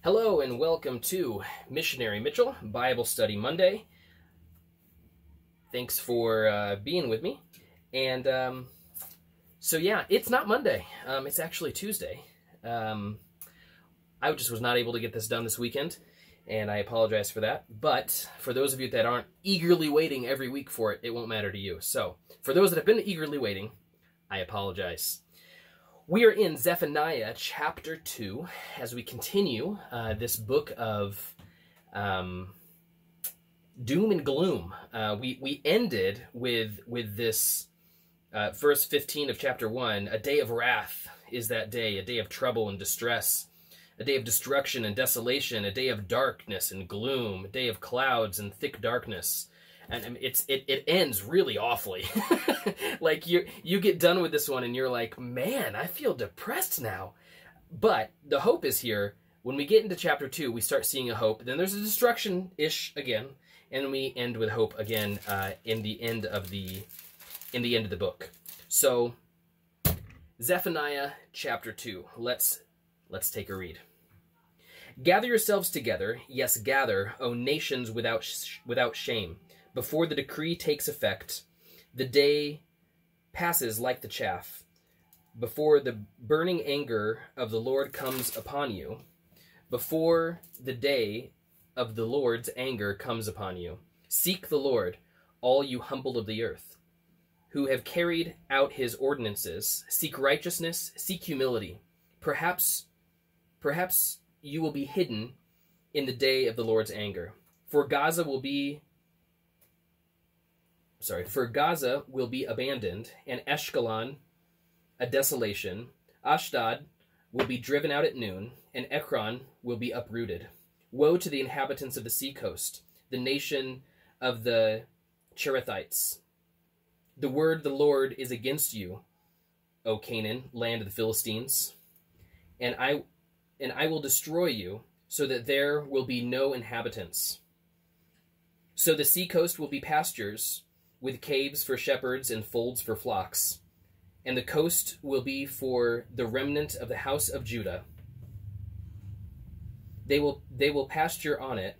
Hello and welcome to Missionary Mitchell Bible Study Monday. Thanks for being with me. And so yeah, it's not Monday. It's actually Tuesday. I just was not able to get this done this weekend, and I apologize for that. But for those of you that aren't eagerly waiting every week for it, it won't matter to you. So for those that have been eagerly waiting, I apologize. We are in Zephaniah chapter 2 as we continue this book of doom and gloom. We ended with this verse 15 of chapter 1. A day of wrath is that day, a day of trouble and distress, a day of destruction and desolation, a day of darkness and gloom, a day of clouds and thick darkness. And I mean, it ends really awfully. Like you get done with this one and you're like, man, I feel depressed now. But the hope is here. When we get into chapter 2, we start seeing a hope. Then there's a destruction-ish again, and we end with hope again in the end of the book. So Zephaniah chapter 2. Let's take a read. Gather yourselves together, yes, gather, O nations without shame. Before the decree takes effect, the day passes like the chaff. Before the burning anger of the Lord comes upon you, before the day of the Lord's anger comes upon you, seek the Lord, all you humbled of the earth, who have carried out his ordinances. Seek righteousness, seek humility. Perhaps you will be hidden in the day of the Lord's anger. For Gaza will be abandoned, and Ashkelon a desolation. Ashdod will be driven out at noon, and Ekron will be uprooted. Woe to the inhabitants of the seacoast, the nation of the Cherethites. The word of the Lord is against you, O Canaan, land of the Philistines, and I will destroy you, so that there will be no inhabitants. So the seacoast will be pastures, with caves for shepherds and folds for flocks. And the coast will be for the remnant of the house of Judah. They will pasture on it.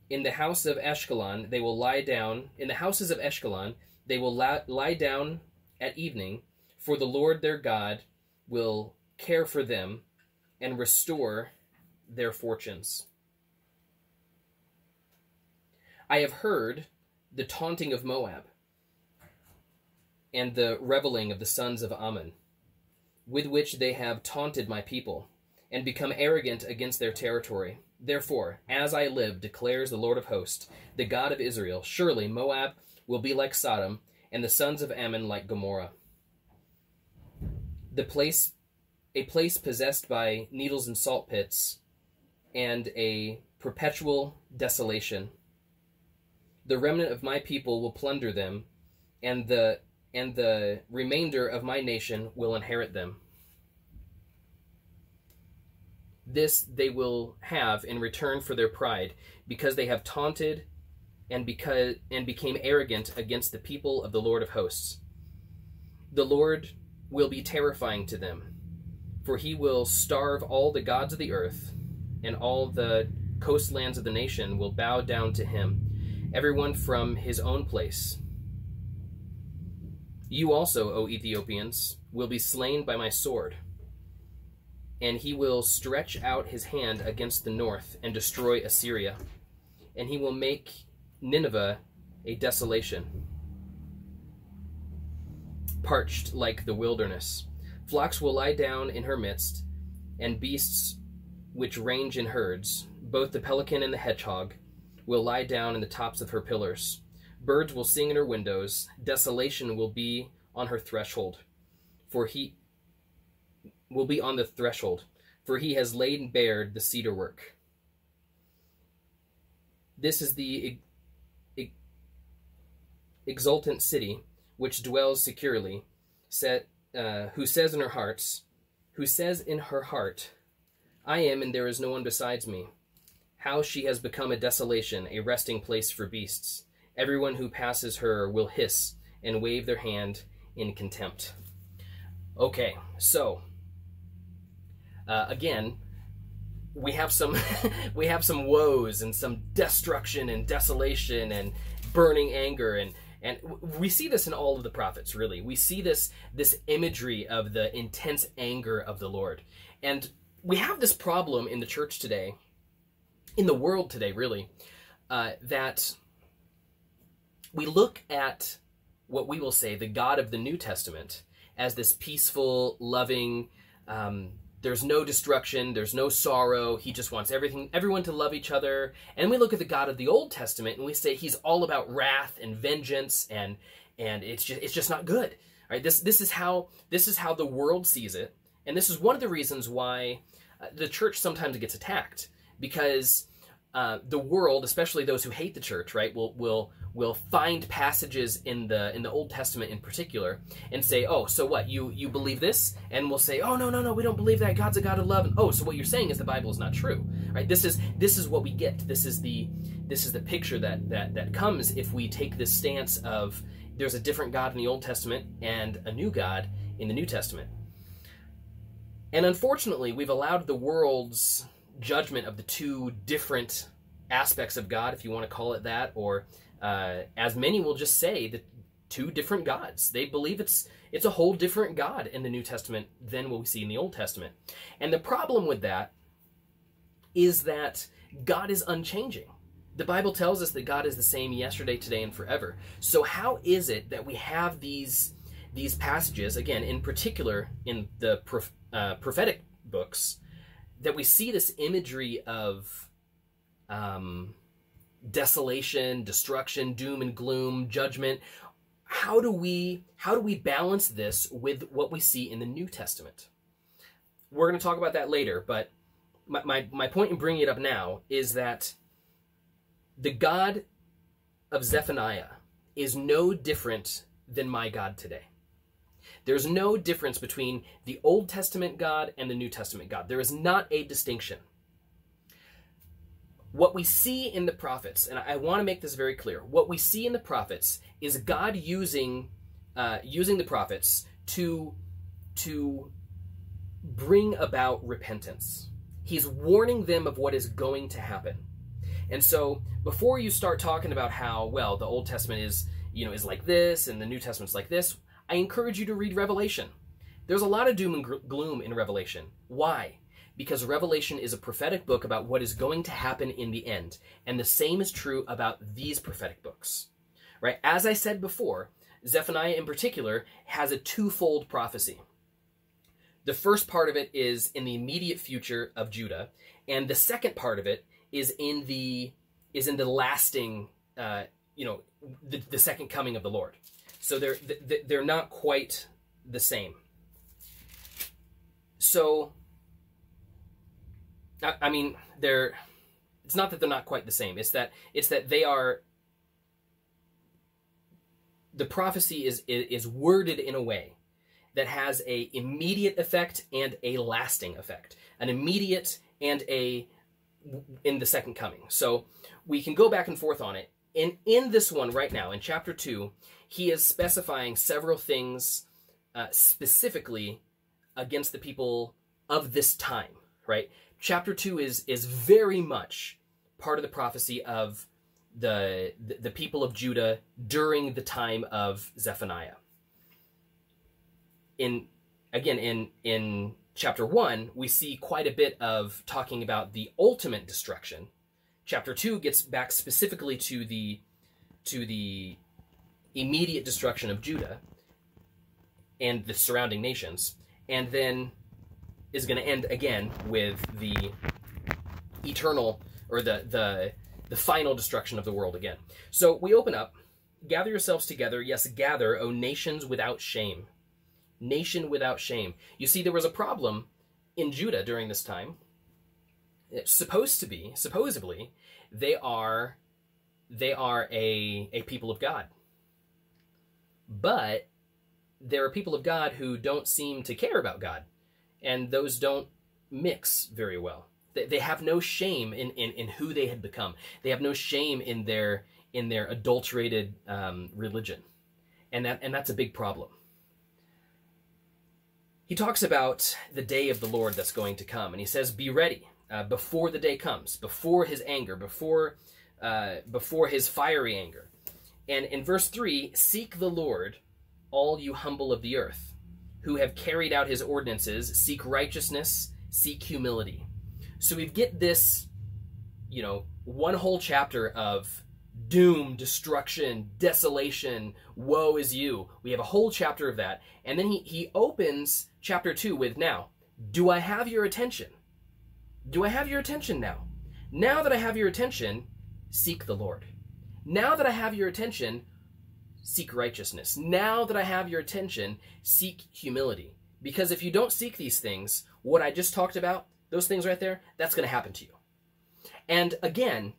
In the house of Ashkelon they will lie down. In the houses of Ashkelon they will lie down at evening, for the Lord their God will care for them and restore their fortunes. I have heard the taunting of Moab, and the reveling of the sons of Ammon, with which they have taunted my people, and become arrogant against their territory. Therefore, as I live, declares the Lord of hosts, the God of Israel, surely Moab will be like Sodom, and the sons of Ammon like Gomorrah. A place possessed by needles and salt pits, and a perpetual desolation. The remnant of my people will plunder them, and the remainder of my nation will inherit them. This they will have in return for their pride, because they have taunted and became arrogant against the people of the Lord of hosts. The Lord will be terrifying to them, for he will starve all the gods of the earth, and all the coastlands of the nation will bow down to him, everyone from his own place. You also, O Ethiopians, will be slain by my sword, and he will stretch out his hand against the north and destroy Assyria, and he will make Nineveh a desolation, parched like the wilderness. Flocks will lie down in her midst, and beasts which range in herds, both the pelican and the hedgehog, will lie down in the tops of her pillars. Birds will sing in her windows. Desolation will be on her threshold, for he will be on the threshold, for he has laid bare the cedar work. This is the exultant city which dwells securely, who says in her heart, I am, and there is no one besides me. How she has become a desolation, a resting place for beasts. Everyone who passes her will hiss and wave their hand in contempt. Okay, so again, we have some we have some woes and some destruction and desolation and burning anger, and we see this in all of the prophets. Really, we see this imagery of the intense anger of the Lord. And we have this problem in the church today, in the world today, really, that we look at what we will say the God of the New Testament as this peaceful, loving, there's no destruction, there's no sorrow, he just wants everyone to love each other. And we look at the God of the Old Testament and we say he's all about wrath and vengeance, and it's just not good. Right? This is how the world sees it, and this is one of the reasons why the church sometimes gets attacked, because the world, especially those who hate the church, right, will find passages in the Old Testament in particular and say, oh, so what, you believe this? And we'll say, oh, no, we don't believe that. God's a God of love. And, oh, so what you're saying is the Bible is not true, right? This is what we get. This is the picture that comes if we take this stance of there's a different God in the Old Testament and a new God in the New Testament. And unfortunately, we've allowed the world's judgment of the two different aspects of God, if you want to call it that, or as many will just say, the two different gods. They believe it's a whole different God in the New Testament than what we see in the Old Testament. And the problem with that is that God is unchanging. The Bible tells us that God is the same yesterday, today, and forever. So how is it that we have these passages, again, in particular in the prophetic books, that we see this imagery of desolation, destruction, doom and gloom, judgment? How do we balance this with what we see in the New Testament? We're going to talk about that later, but my point in bringing it up now is that the God of Zephaniah is no different than my God today. There's no difference between the Old Testament God and the New Testament God. There is not a distinction. What we see in the prophets, and I want to make this very clear, what we see in the prophets is God using the prophets to bring about repentance. He's warning them of what is going to happen. And so before you start talking about how, well, the Old Testament is like this and the New Testament's like this, I encourage you to read Revelation. There's a lot of doom and gloom in Revelation. Why? Because Revelation is a prophetic book about what is going to happen in the end. And the same is true about these prophetic books. Right? As I said before, Zephaniah in particular has a twofold prophecy. The first part of it is in the immediate future of Judah, and the second part of it is in the lasting, the second coming of the Lord. So they're not quite the same. So, I mean, it's not that they're not quite the same. It's that they are. The prophecy is worded in a way that has a immediate effect and a lasting effect. An immediate and in the second coming. So we can go back and forth on it. And in this one right now, in chapter 2, he is specifying several things specifically against the people of this time, right? Chapter 2 is very much part of the prophecy of the people of Judah during the time of Zephaniah. In chapter 1, we see quite a bit of talking about the ultimate destruction. Chapter 2 gets back specifically to the immediate destruction of Judah and the surrounding nations, and then is going to end again with the eternal, or the final destruction of the world again. So we open up, gather yourselves together, yes, gather, O nations without shame. Nation without shame. You see, there was a problem in Judah during this time. Supposedly, they are a people of God. But there are people of God who don't seem to care about God, and those don't mix very well. They have no shame in who they had become. They have no shame in their adulterated religion, and that's a big problem. He talks about the day of the Lord that's going to come, and he says, "Be ready, before the day comes, before his anger, before his fiery anger. And in verse 3, seek the Lord, all you humble of the earth, who have carried out his ordinances, seek righteousness, seek humility. So we get this, one whole chapter of doom, destruction, desolation, woe is you. We have a whole chapter of that. And then he opens chapter 2 with, now, do I have your attention? Do I have your attention now? Now that I have your attention, seek the Lord. Now that I have your attention, seek righteousness. Now that I have your attention, seek humility. Because if you don't seek these things, what I just talked about, those things right there, that's going to happen to you. And again,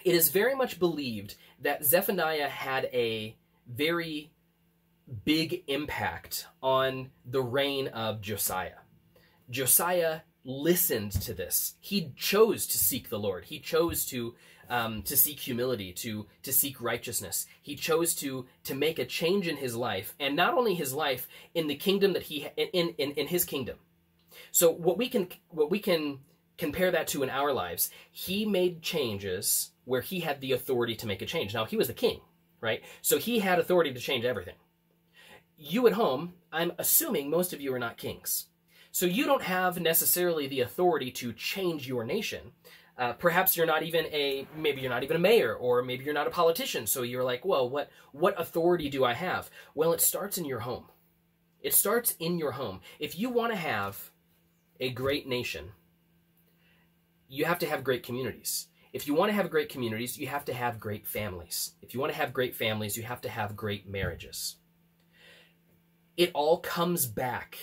it is very much believed that Zephaniah had a very big impact on the reign of Josiah. Josiah listened to this. He chose to seek the Lord. He chose to seek humility, to seek righteousness. He chose to make a change in his life, and not only his life, in the kingdom that he in his kingdom. So what we can compare that to in our lives, he made changes where he had the authority to make a change. Now, he was the king, right? So he had authority to change everything. You at home, I'm assuming most of you are not kings. So you don't have necessarily the authority to change your nation. Perhaps you're not even maybe you're not even a mayor, or maybe you're not a politician. So you're like, well, what authority do I have? Well, it starts in your home. It starts in your home. If you want to have a great nation, you have to have great communities. If you want to have great communities, you have to have great families. If you want to have great families, you have to have great marriages. It all comes back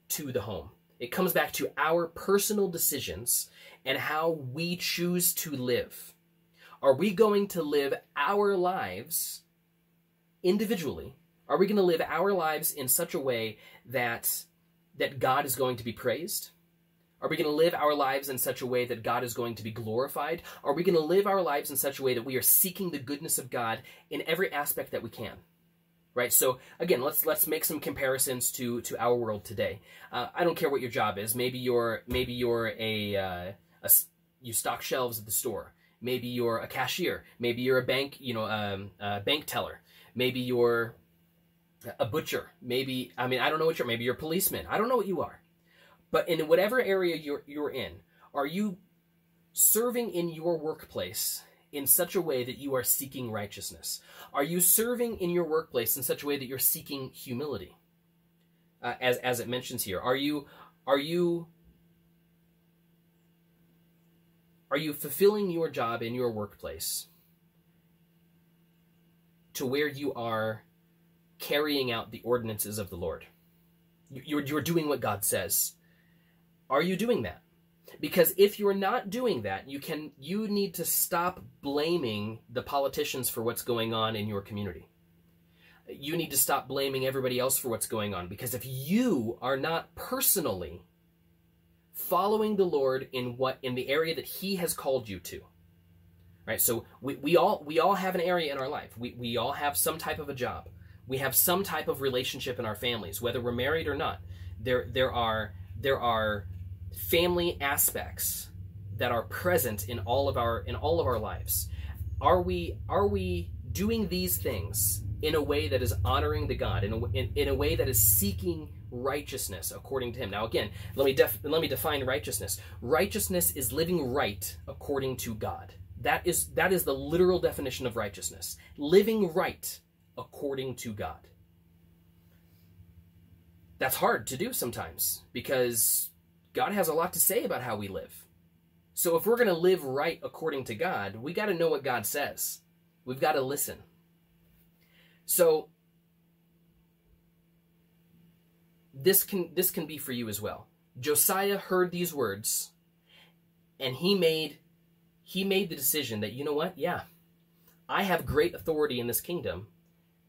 to the home. It comes back to our personal decisions and how we choose to live. Are we going to live our lives individually? Are we going to live our lives in such a way that God is going to be praised? Are we going to live our lives in such a way that God is going to be glorified? Are we going to live our lives in such a way that we are seeking the goodness of God in every aspect that we can? Right? So again, let's make some comparisons to our world today. I don't care what your job is. Maybe you're you stock shelves at the store. Maybe you're a cashier. Maybe you're a bank, a bank teller. Maybe you're a butcher. Maybe I don't know what maybe you're a policeman. I don't know what you are. But in whatever area you're in, are you serving in your workplace in such a way that you are seeking righteousness? Are you serving in your workplace in such a way that you're seeking humility? As it mentions here, are you fulfilling your job in your workplace to where you are carrying out the ordinances of the Lord? You're doing what God says. Are you doing that? Because if you're not doing that, you need to stop blaming the politicians for what's going on in your community. You need to stop blaming everybody else for what's going on, because if you are not personally following the Lord in the area that he has called you to, right? So we all have an area in our life. We all have some type of a job. We have some type of relationship in our families, whether we're married or not. There are family aspects that are present in all of our lives. Are we doing these things in a way that is honoring to God, in a way that is seeking righteousness according to him? Now again, let me define righteousness. Righteousness is living right according to God. That is the literal definition of righteousness. Living right according to God. That's hard to do sometimes, because God has a lot to say about how we live. So if we're going to live right according to God, we got to know what God says. We've got to listen. So this can be for you as well. Josiah heard these words, and he made the decision that, you know what? Yeah, I have great authority in this kingdom,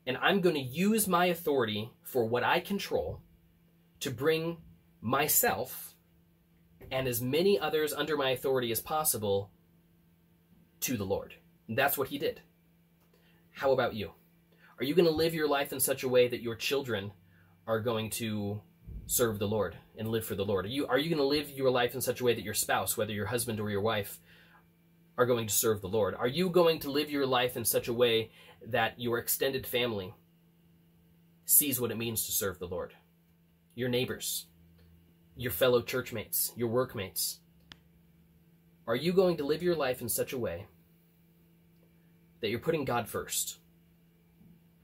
and I'm going to use my authority for what I control to bring myself and as many others under my authority as possible to the Lord. And that's what he did. How about you? Are you going to live your life in such a way that your children are going to serve the Lord and live for the Lord? Are you going to live your life in such a way that your spouse, whether your husband or your wife, are going to serve the Lord? Are you going to live your life in such a way that your extended family sees what it means to serve the Lord? Your neighbors, your fellow churchmates, your workmates. Are you going to live your life in such a way that you're putting God first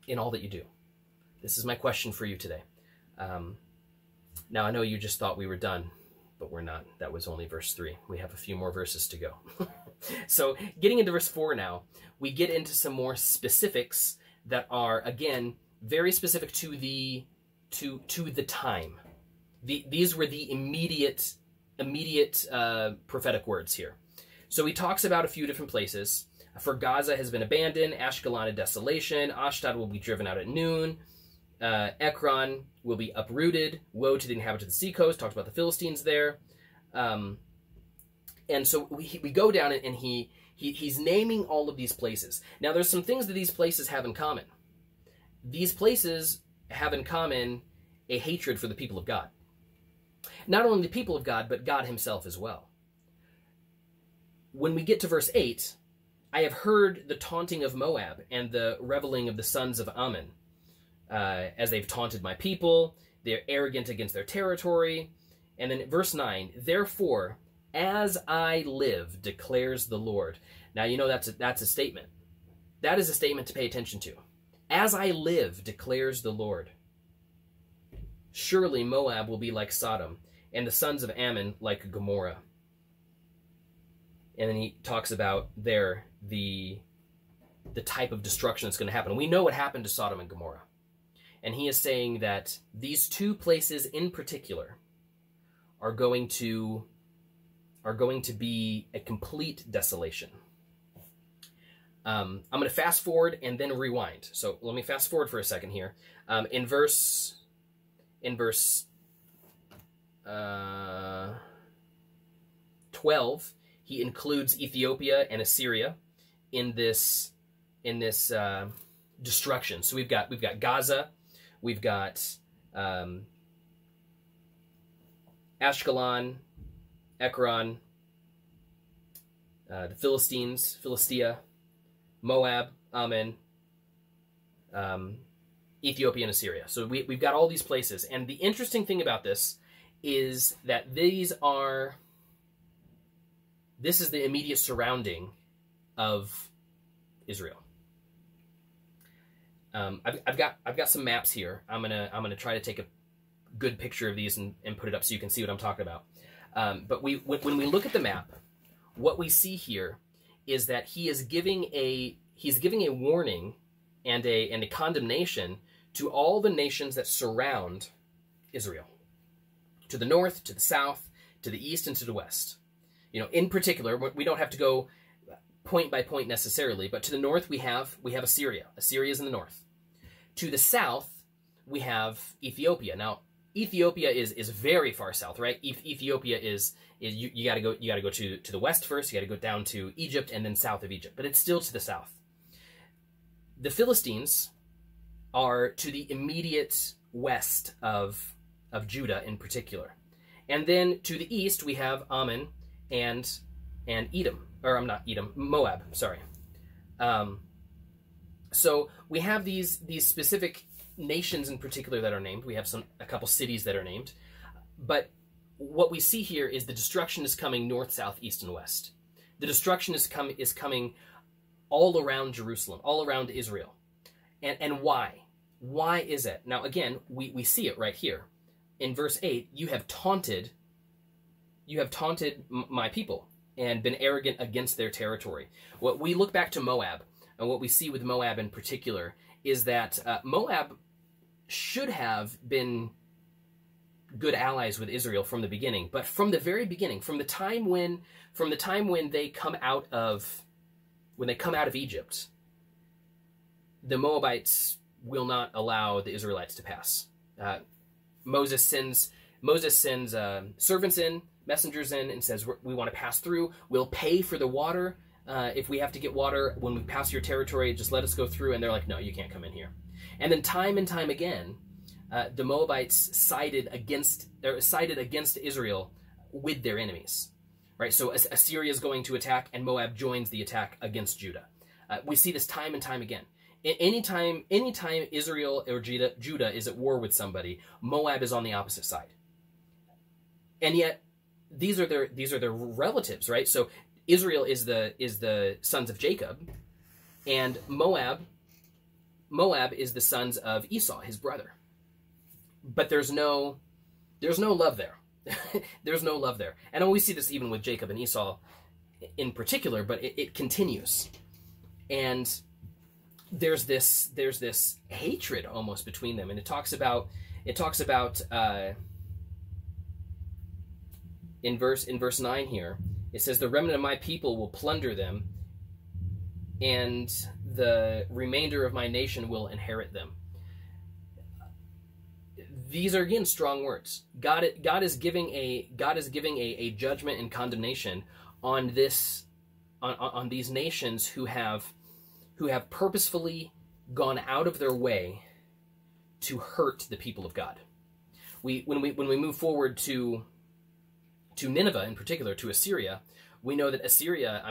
in all that you do? This is my question for you today. Now, I know you just thought we were done, but we're not. That was only verse 3. We have a few more verses to go. So getting into verse 4 now, we get into some more specifics that are, again, very specific to the time. These were the immediate prophetic words here. So he talks about a few different places. For Gaza has been abandoned, Ashkelon a desolation, Ashdod will be driven out at noon, Ekron will be uprooted, woe to the inhabitants of the seacoast, talks about the Philistines there. And so we go down and he's naming all of these places. Now there's some things that these places have in common. These places have in common a hatred for the people of God. Not only the people of God, but God himself as well. When we get to verse 8, I have heard the taunting of Moab and the reveling of the sons of Ammon, as they've taunted my people. They're arrogant against their territory. And then verse 9, therefore, as I live, declares the Lord. Now, you know that's a statement. That is a statement to pay attention to. As I live, declares the Lord. Surely Moab will be like Sodom, and the sons of Ammon like Gomorrah. And then he talks about there the type of destruction that's going to happen. We know what happened to Sodom and Gomorrah. And he is saying that these two places in particular are going to be a complete desolation. I'm going to fast forward and then rewind. So let me fast forward for a second here. In verse 12, he includes Ethiopia and Assyria in this destruction. So we've got Gaza, we've got Ashkelon, Ekron, the Philistines, Philistia, Moab, Ammon, Ethiopia, and Assyria. So we've got all these places. And the interesting thing about this is that this is the immediate surrounding of Israel. I've got some maps here. I'm gonna try to take a good picture of these and put it up so you can see what I'm talking about. But when we look at the map, what we see here is that he is giving a warning and a condemnation to all the nations that surround Israel, to the north, to the south, to the east, and to the west. You know, in particular, we don't have to go point by point necessarily, but to the north we have Assyria. Assyria is in the north. To the south we have Ethiopia. Now, Ethiopia is very far south, right? Ethiopia is you got to go to the west first. You got to go down to Egypt and then south of Egypt, but it's still to the south. The Philistines are to the immediate west of Judah in particular, and then to the east we have Ammon and Edom, or I'm not Edom, Moab. Sorry. So we have these specific nations in particular that are named. We have a couple cities that are named, but what we see here is the destruction is coming north, south, east, and west. The destruction is coming all around Jerusalem, all around Israel. And why? Why is it? Now again, we see it right here. In verse 8, you have taunted my people and been arrogant against their territory. What we look back to Moab, and what we see with Moab in particular, is that Moab should have been good allies with Israel from the beginning. But from the very beginning, from the time when they come out of Egypt, the Moabites will not allow the Israelites to pass. Moses sends servants in, messengers in, and says, we want to pass through. We'll pay for the water. If we have to get water when we pass your territory, just let us go through. And they're like, no, you can't come in here. And then time and time again, the Moabites sided against Israel with their enemies, right? So Assyria is going to attack, and Moab joins the attack against Judah. We see this time and time again. Anytime Israel or Judah is at war with somebody, Moab is on the opposite side. And yet, these are their relatives, right? So Israel is the sons of Jacob, and Moab is the sons of Esau, his brother. But there's no love there. There's no love there. And we see this even with Jacob and Esau in particular, but it continues. And there's this hatred almost between them. And it talks about in verse 9 here, it says, "The remnant of my people will plunder them, and the remainder of my nation will inherit them." These are again strong words. God is giving a judgment and condemnation on these nations who have purposefully gone out of their way to hurt the people of God. When we move forward to Nineveh in particular, to Assyria, we know that Assyria,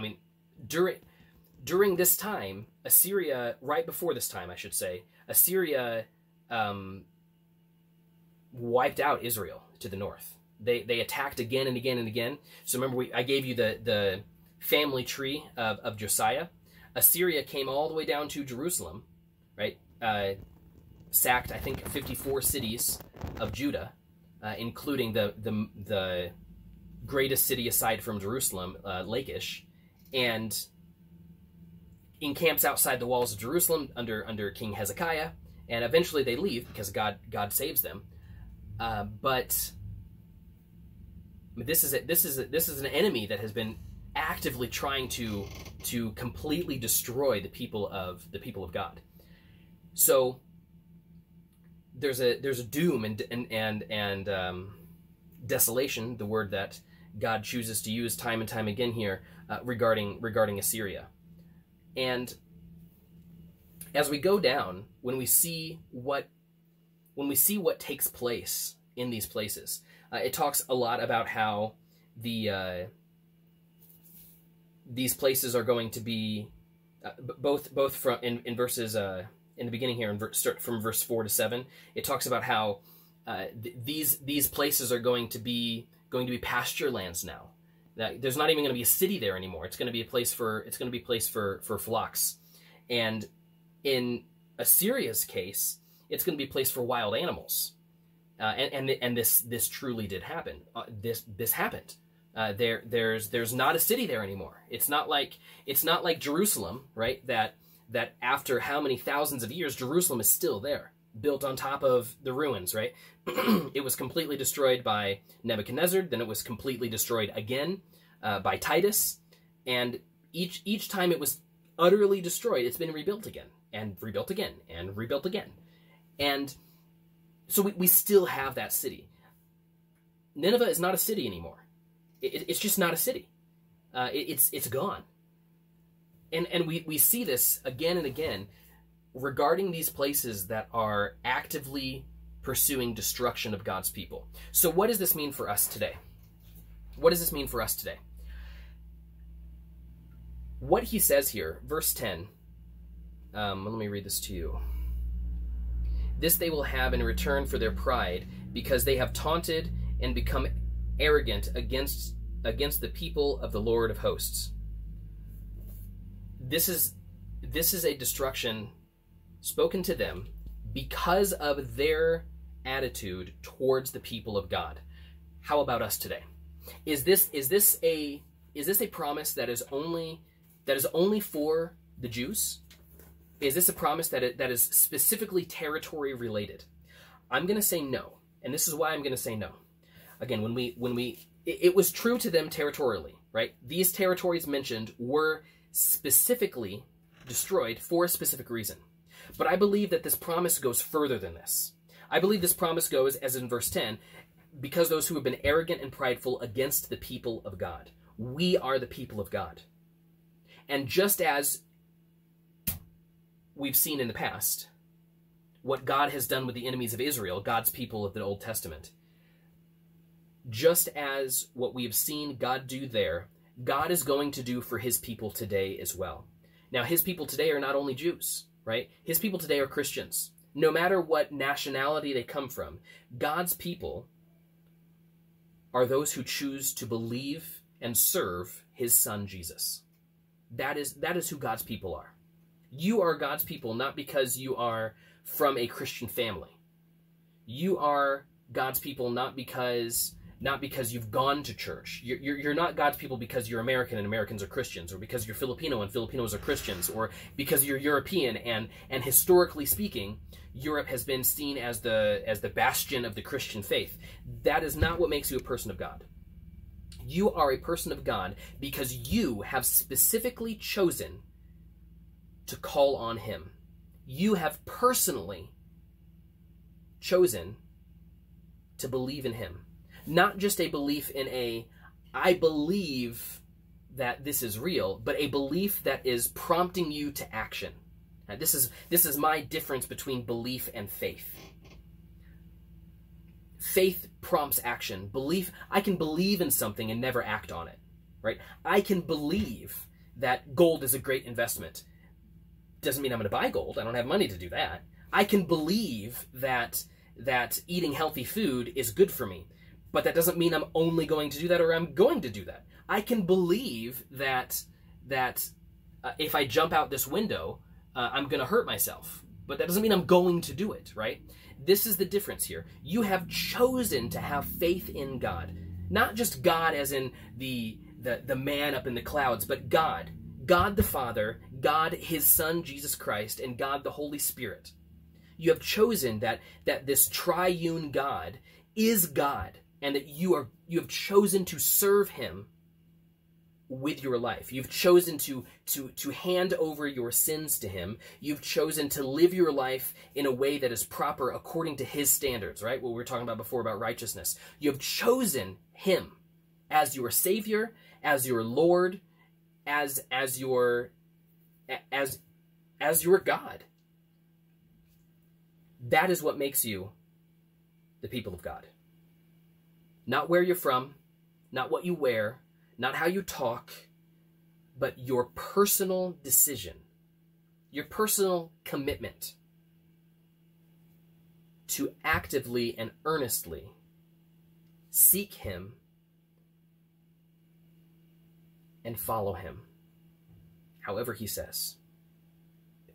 during this time, Assyria, right before this time, I should say, Assyria wiped out Israel to the north. They attacked again and again and again. So remember, I gave you the family tree of Josiah. Assyria came all the way down to Jerusalem, right? Sacked, I think, 54 cities of Judah, including the greatest city aside from Jerusalem, Lachish, and encamps outside the walls of Jerusalem under King Hezekiah. And eventually they leave because God saves them. But this is an enemy that has been actively trying to completely destroy the people of God. So there's a doom and desolation, the word that God chooses to use time and time again here, regarding Assyria. And as we go down, when we see what takes place in these places, it talks a lot about how these places are going to be both from in verses in the beginning here, start from verse 4 to 7. It talks about how these places are going to be pasture lands now. That there's not even going to be a city there anymore. It's going to be a place for flocks. And in Assyria's case, it's going to be a place for wild animals. And this truly did happen. This happened. There's not a city there anymore. It's not like Jerusalem, right? That after how many thousands of years, Jerusalem is still there, built on top of the ruins, right? It was completely destroyed by Nebuchadnezzar, then it was completely destroyed again by Titus, and each time it was utterly destroyed, it's been rebuilt again, and rebuilt again, and rebuilt again. And so we still have that city. Nineveh is not a city anymore. It's just not a city. It's gone. And we see this again and again regarding these places that are actively pursuing destruction of God's people. So what does this mean for us today? What does this mean for us today? What he says here, verse 10, let me read this to you. "This they will have in return for their pride, because they have taunted and become arrogant against the people of the Lord of hosts." This is a destruction spoken to them because of their attitude towards the people of God. How about us today? Is this a promise that is only for the Jews? Is this a promise that is specifically territory related? I'm going to say no, and this is why I'm going to say no. Again, it was true to them territorially, right? These territories mentioned were specifically destroyed for a specific reason. But I believe that this promise goes further than this. I believe this promise goes, as in verse 10, because those who have been arrogant and prideful against the people of God. We are the people of God. And just as we've seen in the past, what God has done with the enemies of Israel, God's people of the Old Testament, just as what we have seen God do there, God is going to do for his people today as well. Now, his people today are not only Jews, right? His people today are Christians. No matter what nationality they come from, God's people are those who choose to believe and serve his son, Jesus. That is who God's people are. You are God's people not because you are from a Christian family. You are God's people not because you've gone to church. You're not God's people because you're American and Americans are Christians, or because you're Filipino and Filipinos are Christians, or because you're European and historically speaking, Europe has been seen as the bastion of the Christian faith. That is not what makes you a person of God. You are a person of God because you have specifically chosen to call on him. You have personally chosen to believe in him. Not just a belief in I believe that this is real, but a belief that is prompting you to action. Now, this is my difference between belief and faith. Faith prompts action. Belief, I can believe in something and never act on it, right? I can believe that gold is a great investment. Doesn't mean I'm going to buy gold. I don't have money to do that. I can believe that eating healthy food is good for me, but that doesn't mean I'm only going to do that or I'm going to do that. I can believe that if I jump out this window, I'm going to hurt myself, but that doesn't mean I'm going to do it, right? This is the difference here. You have chosen to have faith in God. Not just God as in the man up in the clouds, but God. God the Father, God his Son, Jesus Christ, and God the Holy Spirit. You have chosen that this triune God is God, and that you have chosen to serve him with your life. You've chosen to hand over your sins to him. You've chosen to live your life in a way that is proper according to his standards, right? What we were talking about before about righteousness. You have chosen him as your Savior, as your Lord, as your God. That is what makes you the people of God. Not where you're from, not what you wear, not how you talk, but your personal decision, your personal commitment to actively and earnestly seek him and follow him, however he says,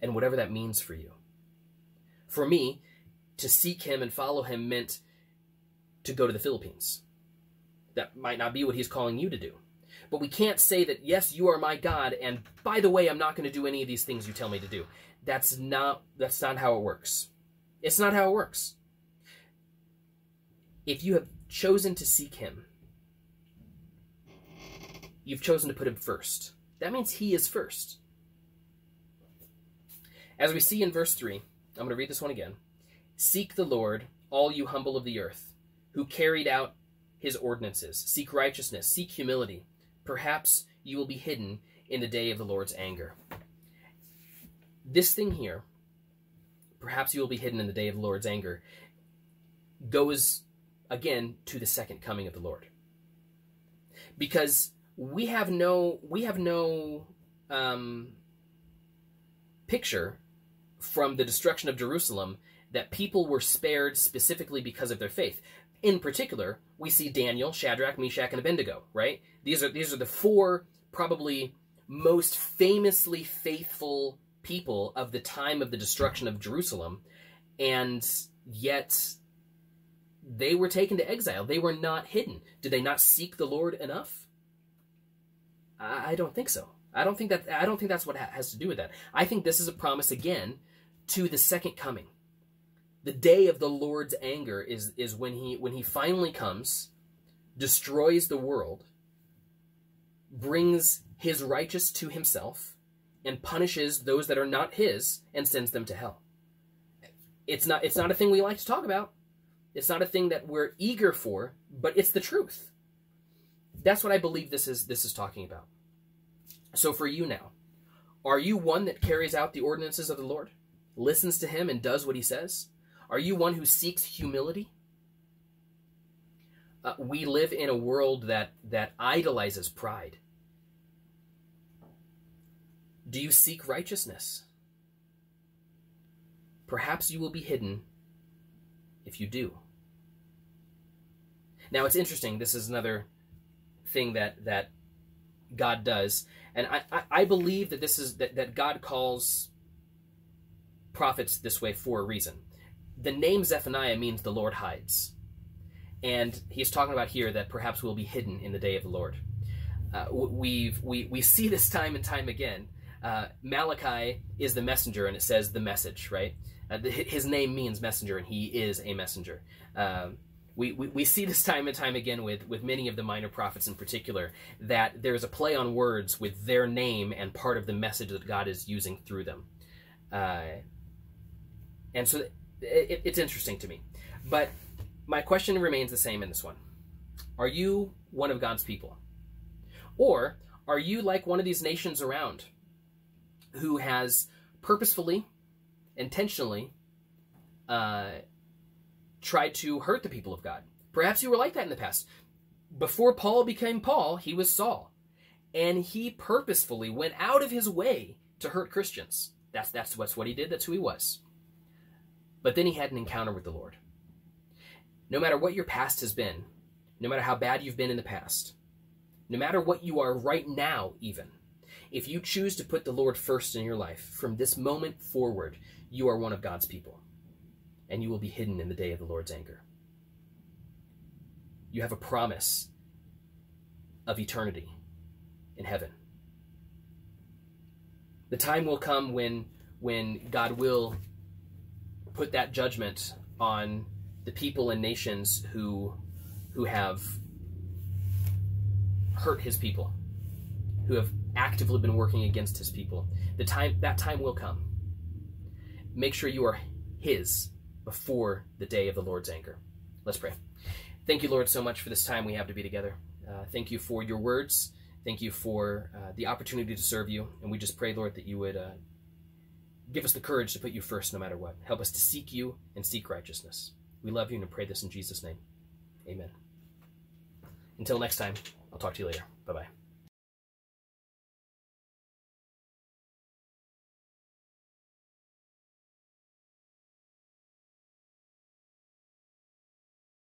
and whatever that means for you. For me, to seek him and follow him meant to go to the Philippines. That might not be what he's calling you to do. But we can't say that, yes, you are my God, and by the way, I'm not going to do any of these things you tell me to do. That's not how it works. It's not how it works. If you have chosen to seek him, you've chosen to put him first. That means he is first. As we see in verse 3, I'm going to read this one again. Seek the Lord, all you humble of the earth, who carried out his ordinances. Seek righteousness, seek humility. Perhaps you will be hidden in the day of the Lord's anger. This thing here, perhaps you will be hidden in the day of the Lord's anger, goes again to the second coming of the Lord. Because we have no picture from the destruction of Jerusalem that people were spared specifically because of their faith. In particular, we see Daniel, Shadrach, Meshach, and Abednego, right? These are the four probably most famously faithful people of the time of the destruction of Jerusalem, and yet they were taken to exile. They were not hidden. Did they not seek the Lord enough? I don't think so. I don't think that's what has to do with that. I think this is a promise again to the second coming. The day of the Lord's anger is when he finally comes, destroys the world, brings his righteous to himself, and punishes those that are not his and sends them to hell. It's not a thing we like to talk about. It's not a thing that we're eager for, but it's the truth. That's what I believe this is talking about. So for you now, are you one that carries out the ordinances of the Lord? listens to him and does what he says? Are you one who seeks humility? We live in a world that idolizes pride. Do you seek righteousness? Perhaps you will be hidden if you do. Now, it's interesting. This is another thing that God does. And I believe that this is that God calls prophets this way for a reason. The name Zephaniah means the Lord hides. And he's talking about here that perhaps we'll be hidden in the day of the Lord. We see this time and time again. Malachi is the messenger, and it says the message, right? His name means messenger, and he is a messenger. We see this time and time again with many of the minor prophets in particular, that there's a play on words with their name and part of the message that God is using through them. And so it's interesting to me. But my question remains the same in this one. Are you one of God's people? Or are you like one of these nations around who has purposefully, intentionally tried to hurt the people of God? Perhaps you were like that in the past. Before Paul became Paul, he was Saul. And he purposefully went out of his way to hurt Christians. That's what he did. That's who he was. But then he had an encounter with the Lord. No matter what your past has been, no matter how bad you've been in the past, no matter what you are right now even, if you choose to put the Lord first in your life, from this moment forward, you are one of God's people, and you will be hidden in the day of the Lord's anger. You have a promise of eternity in heaven. The time will come when God will put that judgment on the people and nations who have hurt his people, who have actively been working against his people. That time will come. Make sure you are his before the day of the Lord's anger. Let's pray. Thank you, Lord, so much for this time we have to be together. Thank you for your words. Thank you for the opportunity to serve you. And we just pray, Lord, that you would give us the courage to put you first no matter what. Help us to seek you and seek righteousness. We love you and pray this in Jesus' name. Amen. Until next time, I'll talk to you later. Bye-bye.